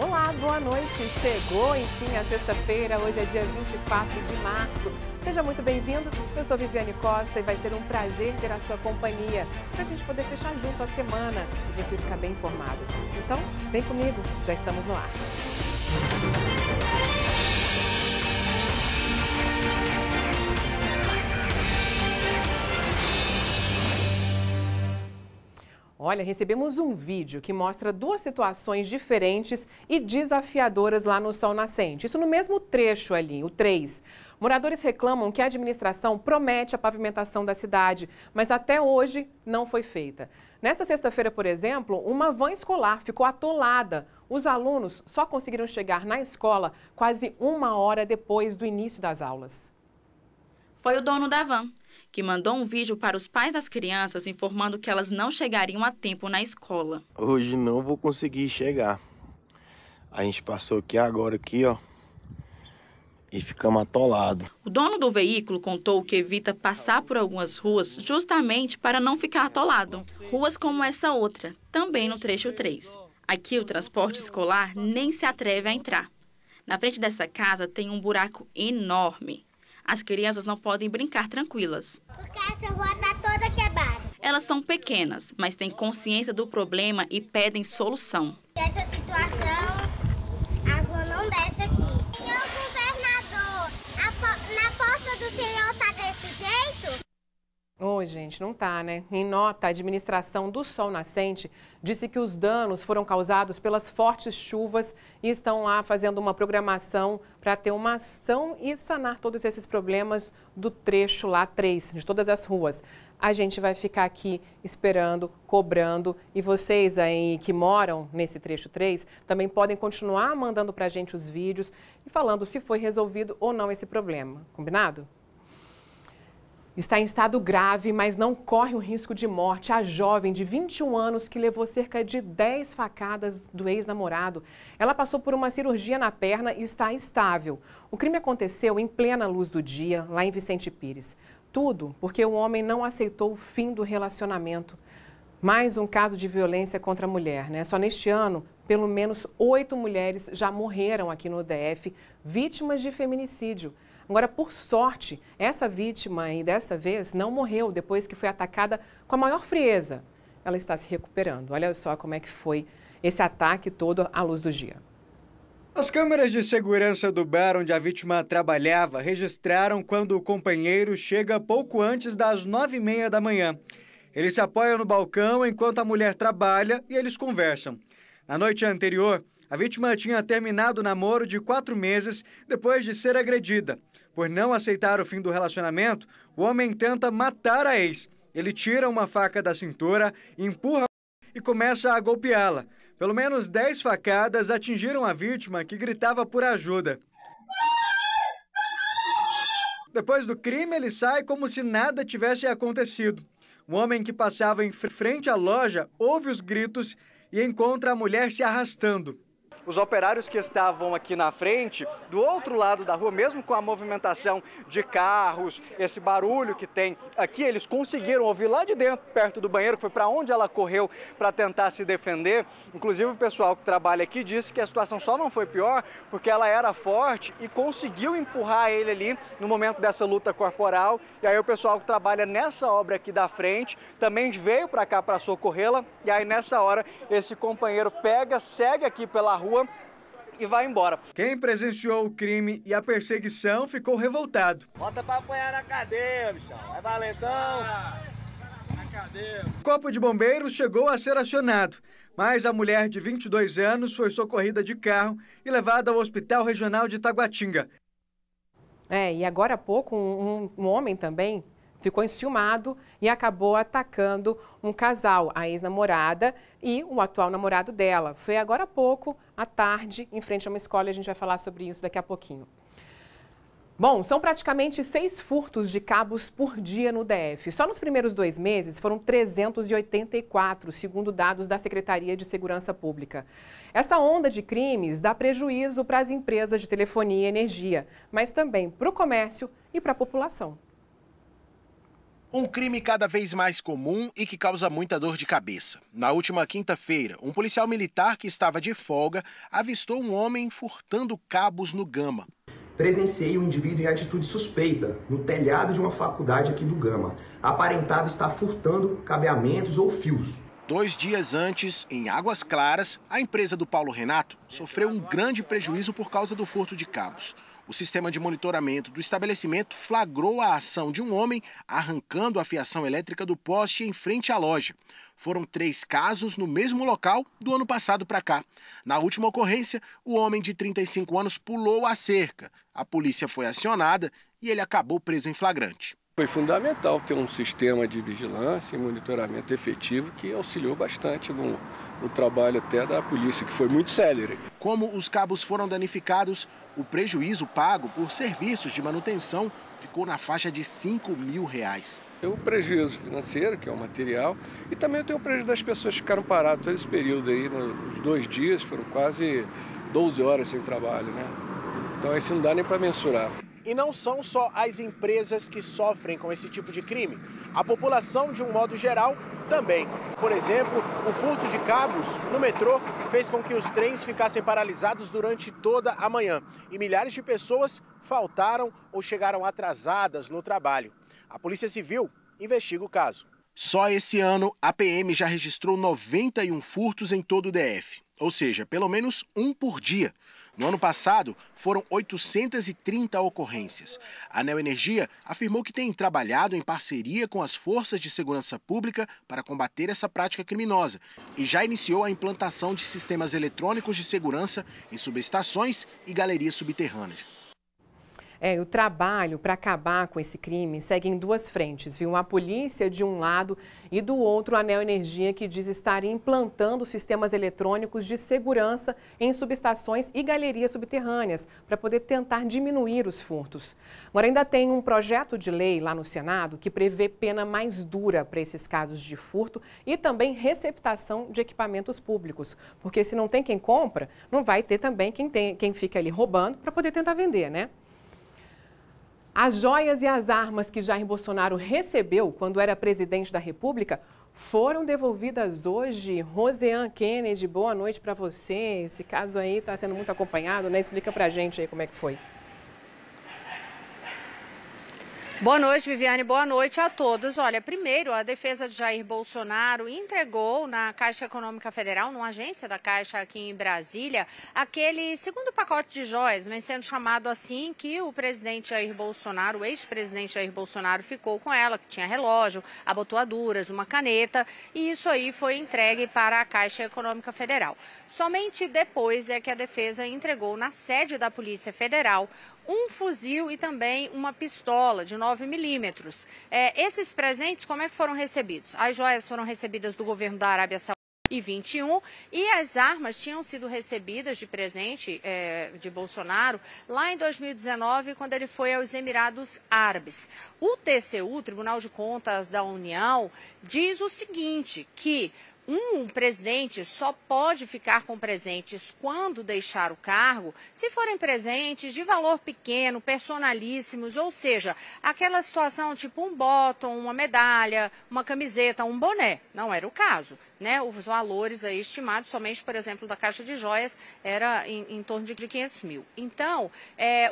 Olá, boa noite. Chegou, enfim, a sexta-feira. Hoje é dia 24 de março. Seja muito bem-vindo. Eu sou Viviane Costa e vai ser um prazer ter a sua companhia para a gente poder fechar junto a semana e você ficar bem informado. Então, vem comigo, já estamos no ar. Olha, recebemos um vídeo que mostra duas situações diferentes e desafiadoras lá no Sol Nascente. Isso no mesmo trecho ali, o 3. Moradores reclamam que a administração promete a pavimentação da cidade, mas até hoje não foi feita. Nesta sexta-feira, por exemplo, uma van escolar ficou atolada. Os alunos só conseguiram chegar na escola quase 1 hora depois do início das aulas. Foi o dono da van que mandou um vídeo para os pais das crianças informando que elas não chegariam a tempo na escola. Hoje não vou conseguir chegar. A gente passou aqui agora, ó, e ficamos atolados. O dono do veículo contou que evita passar por algumas ruas justamente para não ficar atolado. Ruas como essa outra, também no trecho 3. Aqui o transporte escolar nem se atreve a entrar. Na frente dessa casa tem um buraco enorme. As crianças não podem brincar tranquilas. Porque essa rua está toda quebrada. Elas são pequenas, mas têm consciência do problema e pedem solução. Essa situação, a rua não desce aqui. Senhor governador, na porta do senhor está desse jeito? Ô, gente, não tá, né? Em nota, a administração do Sol Nascente disse que os danos foram causados pelas fortes chuvas e estão lá fazendo uma programação para ter uma ação e sanar todos esses problemas do trecho lá 3, de todas as ruas. A gente vai ficar aqui esperando, cobrando, e vocês aí que moram nesse trecho 3 também podem continuar mandando para a gente os vídeos e falando se foi resolvido ou não esse problema. Combinado? Está em estado grave, mas não corre o risco de morte a jovem de 21 anos que levou cerca de 10 facadas do ex-namorado. Ela passou por uma cirurgia na perna e está estável. O crime aconteceu em plena luz do dia, lá em Vicente Pires. Tudo porque o homem não aceitou o fim do relacionamento. Mais um caso de violência contra a mulher, né? Só neste ano, pelo menos 8 mulheres já morreram aqui no DF, vítimas de feminicídio. Agora, por sorte, essa vítima aí dessa vez não morreu depois que foi atacada com a maior frieza. Ela está se recuperando. Olha só como é que foi esse ataque todo à luz do dia. As câmeras de segurança do bar onde a vítima trabalhava registraram quando o companheiro chega pouco antes das 9h30 da manhã. Ele se apoia no balcão enquanto a mulher trabalha e eles conversam. Na noite anterior, a vítima tinha terminado o namoro de 4 meses depois de ser agredida. Por não aceitar o fim do relacionamento, o homem tenta matar a ex. Ele tira uma faca da cintura, empurra e começa a golpeá-la. Pelo menos 10 facadas atingiram a vítima, que gritava por ajuda. Depois do crime, ele sai como se nada tivesse acontecido. O homem que passava em frente à loja ouve os gritos e encontra a mulher se arrastando. Os operários que estavam aqui na frente, do outro lado da rua, mesmo com a movimentação de carros, esse barulho que tem aqui, eles conseguiram ouvir lá de dentro, perto do banheiro, que foi para onde ela correu para tentar se defender. Inclusive, o pessoal que trabalha aqui disse que a situação só não foi pior porque ela era forte e conseguiu empurrar ele ali no momento dessa luta corporal. E aí o pessoal que trabalha nessa obra aqui da frente também veio para cá para socorrê-la. E aí nessa hora esse companheiro segue aqui pela rua e vai embora. Quem presenciou o crime e a perseguição ficou revoltado. Bota pra apanhar na cadeia, bichão. Vai valentão. Na cadeia. O corpo de bombeiros chegou a ser acionado, mas a mulher de 22 anos foi socorrida de carro e levada ao Hospital Regional de Taguatinga. E agora há pouco um homem também ficou enciumado e acabou atacando um casal, a ex-namorada e o atual namorado dela. Foi agora há pouco, à tarde, em frente a uma escola, e a gente vai falar sobre isso daqui a pouquinho. Bom, são praticamente 6 furtos de cabos por dia no DF. Só nos primeiros 2 meses foram 384, segundo dados da Secretaria de Segurança Pública. Essa onda de crimes dá prejuízo para as empresas de telefonia e energia, mas também para o comércio e para a população. Um crime cada vez mais comum e que causa muita dor de cabeça. Na última quinta-feira, um policial militar que estava de folga avistou um homem furtando cabos no Gama. Presenciei um indivíduo em atitude suspeita no telhado de uma faculdade aqui do Gama. Aparentava estar furtando cabeamentos ou fios. 2 dias antes, em Águas Claras, a empresa do Paulo Renato sofreu um grande prejuízo por causa do furto de cabos. O sistema de monitoramento do estabelecimento flagrou a ação de um homem arrancando a fiação elétrica do poste em frente à loja. Foram 3 casos no mesmo local do ano passado para cá. Na última ocorrência, o homem de 35 anos pulou a cerca. A polícia foi acionada e ele acabou preso em flagrante. Foi fundamental ter um sistema de vigilância e monitoramento efetivo que auxiliou bastante no trabalho até da polícia, que foi muito célere. Como os cabos foram danificados, o prejuízo pago por serviços de manutenção ficou na faixa de R$5 mil. Tem o prejuízo financeiro, que é o material, e também tem o prejuízo das pessoas que ficaram paradas todo esse período aí, nos 2 dias, foram quase 12 horas sem trabalho, né? Então isso não dá nem para mensurar. E não são só as empresas que sofrem com esse tipo de crime. A população, de um modo geral, também. Por exemplo, o furto de cabos no metrô fez com que os trens ficassem paralisados durante toda a manhã. E milhares de pessoas faltaram ou chegaram atrasadas no trabalho. A Polícia Civil investiga o caso. Só esse ano, a PM já registrou 91 furtos em todo o DF. Ou seja, pelo menos um por dia. No ano passado, foram 830 ocorrências. A Neoenergia afirmou que tem trabalhado em parceria com as forças de segurança pública para combater essa prática criminosa e já iniciou a implantação de sistemas eletrônicos de segurança em subestações e galerias subterrâneas. O trabalho para acabar com esse crime segue em 2 frentes, viu? A polícia de um lado e do outro a Neoenergia, que diz estar implantando sistemas eletrônicos de segurança em subestações e galerias subterrâneas para poder tentar diminuir os furtos. Agora ainda tem um projeto de lei lá no Senado que prevê pena mais dura para esses casos de furto e também receptação de equipamentos públicos, porque se não tem quem compra, não vai ter também quem fica ali roubando para poder tentar vender, né? As joias e as armas que Jair Bolsonaro recebeu quando era presidente da República foram devolvidas hoje. Roseanne Kennedy, boa noite para você. Esse caso aí está sendo muito acompanhado, né? Explica para a gente aí como é que foi. Boa noite, Viviane. Boa noite a todos. Olha, primeiro, a defesa de Jair Bolsonaro entregou na Caixa Econômica Federal, numa agência da Caixa aqui em Brasília, aquele segundo pacote de joias, vem sendo chamado assim, que o presidente Jair Bolsonaro, o ex-presidente Jair Bolsonaro, ficou com ela, que tinha relógio, abotoaduras, uma caneta, e isso aí foi entregue para a Caixa Econômica Federal. Somente depois é que a defesa entregou na sede da Polícia Federal um fuzil e também uma pistola de 9 milímetros. Esses presentes, como é que foram recebidos? As joias foram recebidas do governo da Arábia Saudita em 21 e as armas tinham sido recebidas de presente de Bolsonaro lá em 2019, quando ele foi aos Emirados Árabes. O TCU, Tribunal de Contas da União, diz o seguinte, que um presidente só pode ficar com presentes quando deixar o cargo se forem presentes de valor pequeno, personalíssimos, ou seja, aquela situação tipo um bottom, uma medalha, uma camiseta, um boné. Não era o caso, né? Os valores aí estimados somente, por exemplo, da caixa de joias era em torno de 500 mil. Então,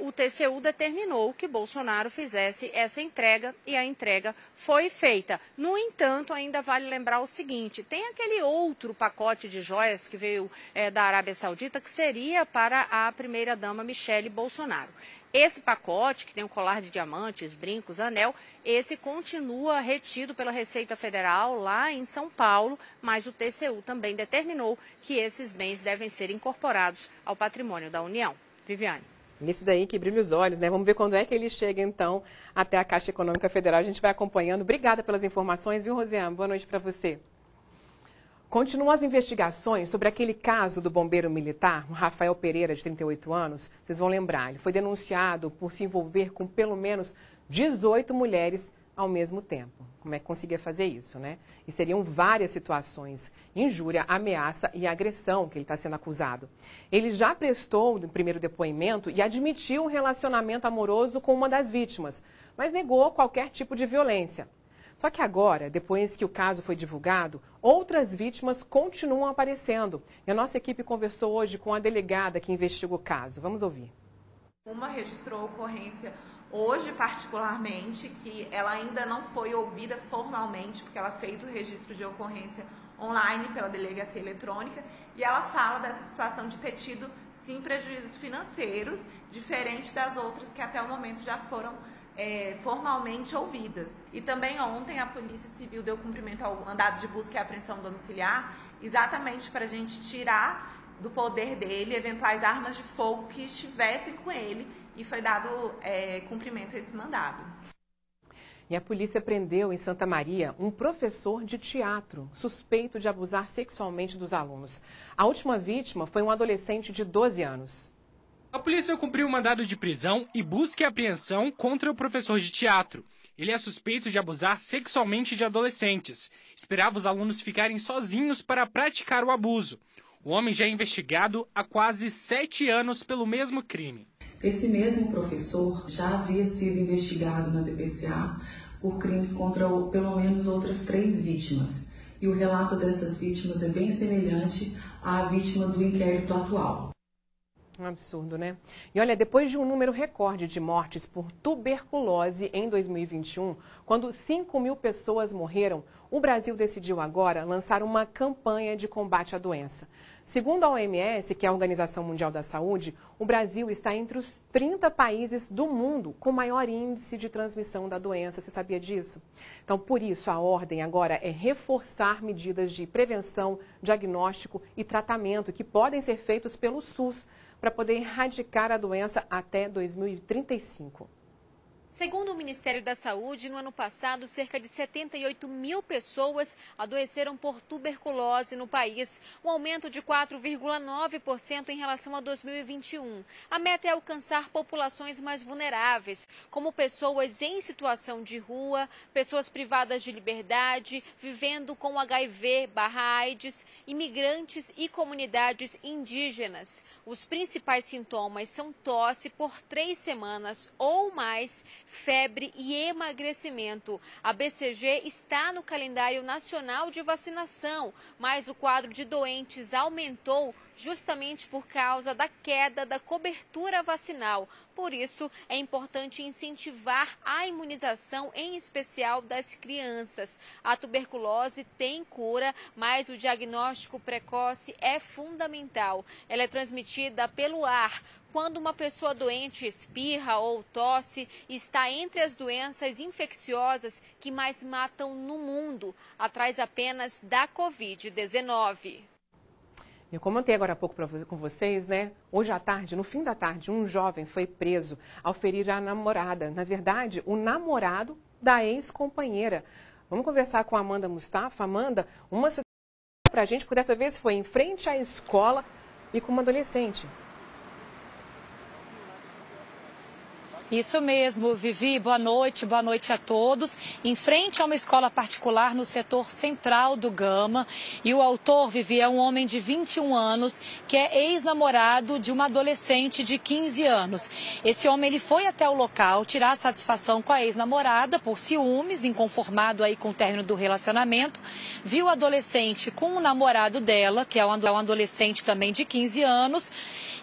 o TCU determinou que Bolsonaro fizesse essa entrega e a entrega foi feita. No entanto, ainda vale lembrar o seguinte, tem aquele outro pacote de joias que veio da Arábia Saudita, que seria para a primeira-dama Michele Bolsonaro. Esse pacote, que tem um colar de diamantes, brincos, anel, esse continua retido pela Receita Federal lá em São Paulo, mas o TCU também determinou que esses bens devem ser incorporados ao patrimônio da União. Viviane. Esse daí que brilha os olhos, né? Vamos ver quando é que ele chega, então, até a Caixa Econômica Federal. A gente vai acompanhando. Obrigada pelas informações, viu, Rosiane? Boa noite para você. Continuam as investigações sobre aquele caso do bombeiro militar, o Rafael Pereira, de 38 anos. Vocês vão lembrar, ele foi denunciado por se envolver com pelo menos 18 mulheres ao mesmo tempo. Como é que conseguia fazer isso, né? E seriam várias situações, injúria, ameaça e agressão que ele está sendo acusado. Ele já prestou o primeiro depoimento e admitiu um relacionamento amoroso com uma das vítimas, mas negou qualquer tipo de violência. Só que agora, depois que o caso foi divulgado, outras vítimas continuam aparecendo. E a nossa equipe conversou hoje com a delegada que investiga o caso. Vamos ouvir. Uma registrou ocorrência hoje, particularmente, que ela ainda não foi ouvida formalmente, porque ela fez o registro de ocorrência online pela delegacia eletrônica, e ela fala dessa situação de ter tido, sim, prejuízos financeiros, diferente das outras que até o momento já foram formalmente ouvidas. E também ontem a Polícia Civil deu cumprimento ao mandado de busca e apreensão domiciliar, exatamente para a gente tirar do poder dele eventuais armas de fogo que estivessem com ele, e foi dado cumprimento a esse mandado. E a polícia prendeu em Santa Maria um professor de teatro suspeito de abusar sexualmente dos alunos. A última vítima foi um adolescente de 12 anos. A polícia cumpriu o mandado de prisão e busca e apreensão contra o professor de teatro. Ele é suspeito de abusar sexualmente de adolescentes. Esperava os alunos ficarem sozinhos para praticar o abuso. O homem já é investigado há quase 7 anos pelo mesmo crime. Esse mesmo professor já havia sido investigado na DPCA por crimes contra pelo menos outras 3 vítimas. E o relato dessas vítimas é bem semelhante à vítima do inquérito atual. Um absurdo, né? E olha, depois de um número recorde de mortes por tuberculose em 2021, quando 5.000 pessoas morreram, o Brasil decidiu agora lançar uma campanha de combate à doença. Segundo a OMS, que é a Organização Mundial da Saúde, o Brasil está entre os 30 países do mundo com maior índice de transmissão da doença. Você sabia disso? Então, por isso, a ordem agora é reforçar medidas de prevenção, diagnóstico e tratamento que podem ser feitos pelo SUS para poder erradicar a doença até 2035. Segundo o Ministério da Saúde, no ano passado, cerca de 78.000 pessoas adoeceram por tuberculose no país, um aumento de 4,9% em relação a 2021. A meta é alcançar populações mais vulneráveis, como pessoas em situação de rua, pessoas privadas de liberdade, vivendo com HIV/AIDS, imigrantes e comunidades indígenas. Os principais sintomas são tosse por 3 semanas ou mais, febre e emagrecimento. A BCG está no calendário nacional de vacinação, mas o quadro de doentes aumentou justamente por causa da queda da cobertura vacinal. Por isso, é importante incentivar a imunização, em especial das crianças. A tuberculose tem cura, mas o diagnóstico precoce é fundamental. Ela é transmitida pelo ar. Quando uma pessoa doente espirra ou tosse, está entre as doenças infecciosas que mais matam no mundo, atrás apenas da Covid-19. Eu comentei agora há pouco com vocês, né? Hoje à tarde, no fim da tarde, um jovem foi preso ao ferir a namorada. Na verdade, o namorado da ex-companheira. Vamos conversar com a Amanda Mustafa. Amanda, uma situação para a gente, porque dessa vez foi em frente à escola e com uma adolescente. Isso mesmo, Vivi, boa noite a todos. Em frente a uma escola particular no setor central do Gama. E o autor, Vivi, é um homem de 21 anos, que é ex-namorado de uma adolescente de 15 anos. Esse homem ele foi até o local tirar satisfação com a ex-namorada por ciúmes, inconformado aí com o término do relacionamento. Viu o adolescente com o namorado dela, que é um adolescente também de 15 anos.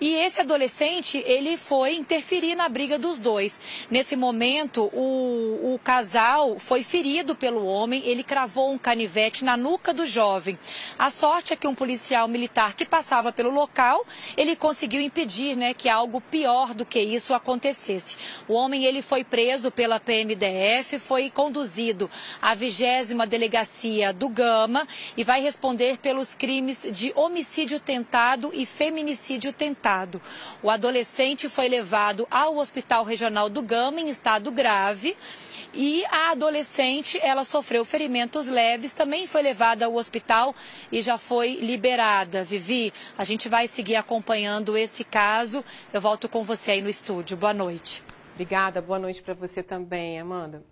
E esse adolescente, ele foi interferir na briga dos dois. Nesse momento, o casal foi ferido pelo homem, ele cravou um canivete na nuca do jovem. A sorte é que um policial militar que passava pelo local, ele conseguiu impedir, né, que algo pior do que isso acontecesse. O homem ele foi preso pela PMDF, foi conduzido à 20ª Delegacia do Gama e vai responder pelos crimes de homicídio tentado e feminicídio tentado. O adolescente foi levado ao Hospital Regional do Gama em estado grave e a adolescente, ela sofreu ferimentos leves, também foi levada ao hospital e já foi liberada. Vivi, a gente vai seguir acompanhando esse caso. Eu volto com você aí no estúdio. Boa noite. Obrigada, boa noite para você também, Amanda.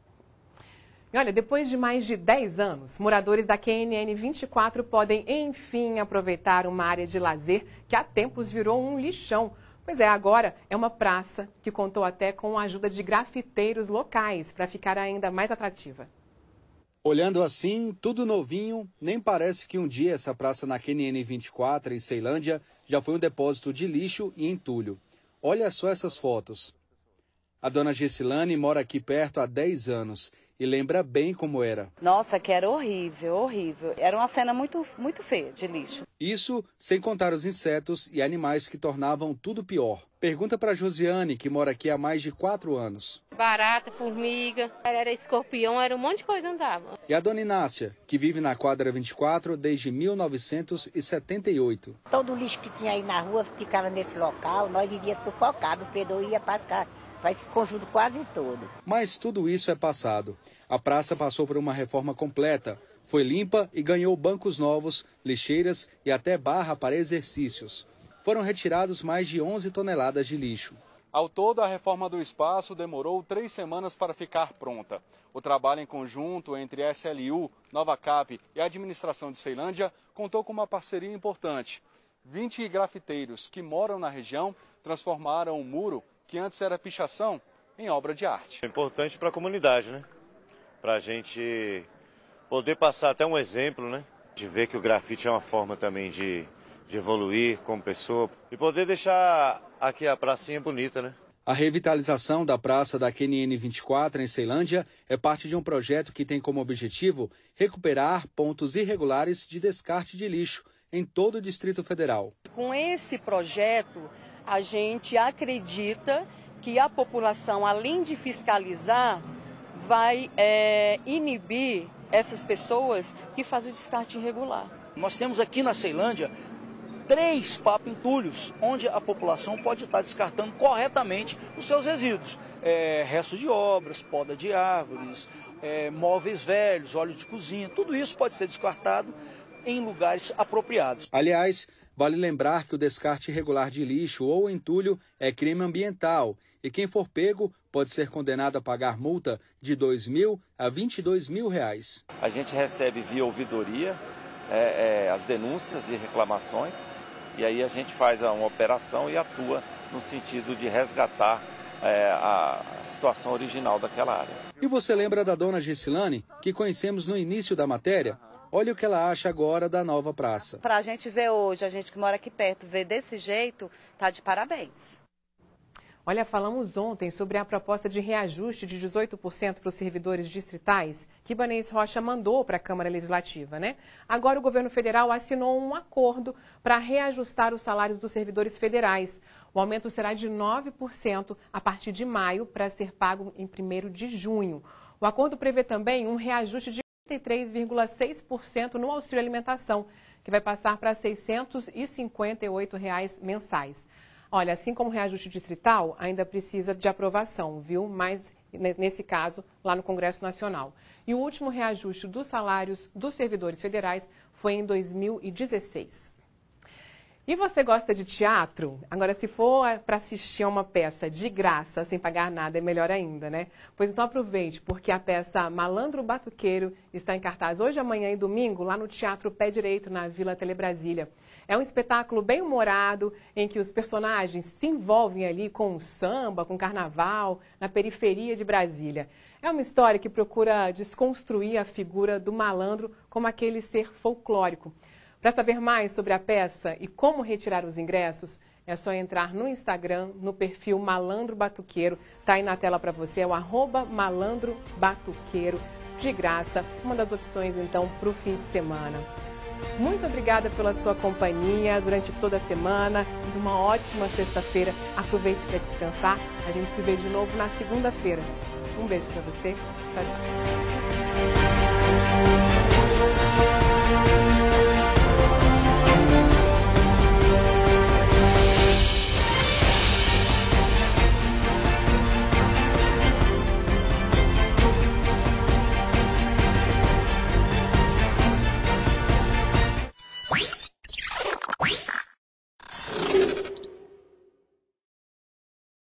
E olha, depois de mais de 10 anos, moradores da QNN 24 podem, enfim, aproveitar uma área de lazer que há tempos virou um lixão. Pois é, agora é uma praça que contou até com a ajuda de grafiteiros locais para ficar ainda mais atrativa. Olhando assim, tudo novinho, nem parece que um dia essa praça na QNN 24, em Ceilândia, já foi um depósito de lixo e entulho. Olha só essas fotos. A dona Gessilane mora aqui perto há 10 anos e lembra bem como era. Nossa, que era horrível, horrível. Era uma cena muito feia de lixo. Isso sem contar os insetos e animais que tornavam tudo pior. Pergunta para Josiane, que mora aqui há mais de 4 anos. Barata, formiga, era escorpião, era um monte de coisa andava. E a dona Inácia, que vive na quadra 24 desde 1978. Todo o lixo que tinha aí na rua ficava nesse local, nós vivíamos sufocados, o Pedro ia pascar. Vai esse conjunto quase todo. Mas tudo isso é passado. A praça passou por uma reforma completa. Foi limpa e ganhou bancos novos, lixeiras e até barra para exercícios. Foram retirados mais de 11 toneladas de lixo. Ao todo, a reforma do espaço demorou 3 semanas para ficar pronta. O trabalho em conjunto entre a SLU, Nova Cap e a administração de Ceilândia contou com uma parceria importante. 20 grafiteiros que moram na região transformaram o muro, que antes era pichação, em obra de arte. É importante para a comunidade, né? Para a gente poder passar até um exemplo, né? De ver que o grafite é uma forma também de evoluir como pessoa e poder deixar aqui a pracinha bonita, né? A revitalização da praça da QNN 24 em Ceilândia é parte de um projeto que tem como objetivo recuperar pontos irregulares de descarte de lixo em todo o Distrito Federal. Com esse projeto, a gente acredita que a população, além de fiscalizar, vai inibir essas pessoas que fazem o descarte irregular. Nós temos aqui na Ceilândia 3 papo-entulhos, onde a população pode estar descartando corretamente os seus resíduos. Restos de obras, poda de árvores, móveis velhos, óleo de cozinha, tudo isso pode ser descartado em lugares apropriados. Aliás, vale lembrar que o descarte irregular de lixo ou entulho é crime ambiental e quem for pego pode ser condenado a pagar multa de R$ 2.000 a R$ 22.000. A gente recebe via ouvidoria as denúncias e reclamações e aí a gente faz uma operação e atua no sentido de resgatar a situação original daquela área. E você lembra da dona Gessilane, que conhecemos no início da matéria? Olha o que ela acha agora da nova praça. Para a gente ver hoje, a gente que mora aqui perto, ver desse jeito, tá de parabéns. Olha, falamos ontem sobre a proposta de reajuste de 18% para os servidores distritais que Ibanez Rocha mandou para a Câmara Legislativa, né? Agora o governo federal assinou um acordo para reajustar os salários dos servidores federais. O aumento será de 9% a partir de maio para ser pago em 1º de junho. O acordo prevê também um reajuste de 33,6% no auxílio alimentação, que vai passar para R$ 658 mensais. Olha, assim como o reajuste distrital, ainda precisa de aprovação, viu? Mas, nesse caso, lá no Congresso Nacional. E o último reajuste dos salários dos servidores federais foi em 2016. E você gosta de teatro? Agora, se for para assistir a uma peça de graça, sem pagar nada, é melhor ainda, né? Pois então aproveite, porque a peça Malandro Batuqueiro está em cartaz hoje, amanhã e domingo, lá no Teatro Pé Direito, na Vila Telebrasília. É um espetáculo bem humorado, em que os personagens se envolvem ali com o samba, com o carnaval, na periferia de Brasília. É uma história que procura desconstruir a figura do malandro como aquele ser folclórico. Para saber mais sobre a peça e como retirar os ingressos, é só entrar no Instagram, no perfil Malandro Batuqueiro. Está aí na tela para você, é o @Malandro Batuqueiro, de graça. Uma das opções, então, para o fim de semana. Muito obrigada pela sua companhia durante toda a semana. Uma ótima sexta-feira. Aproveite para descansar. A gente se vê de novo na segunda-feira. Um beijo para você. Tchau, tchau.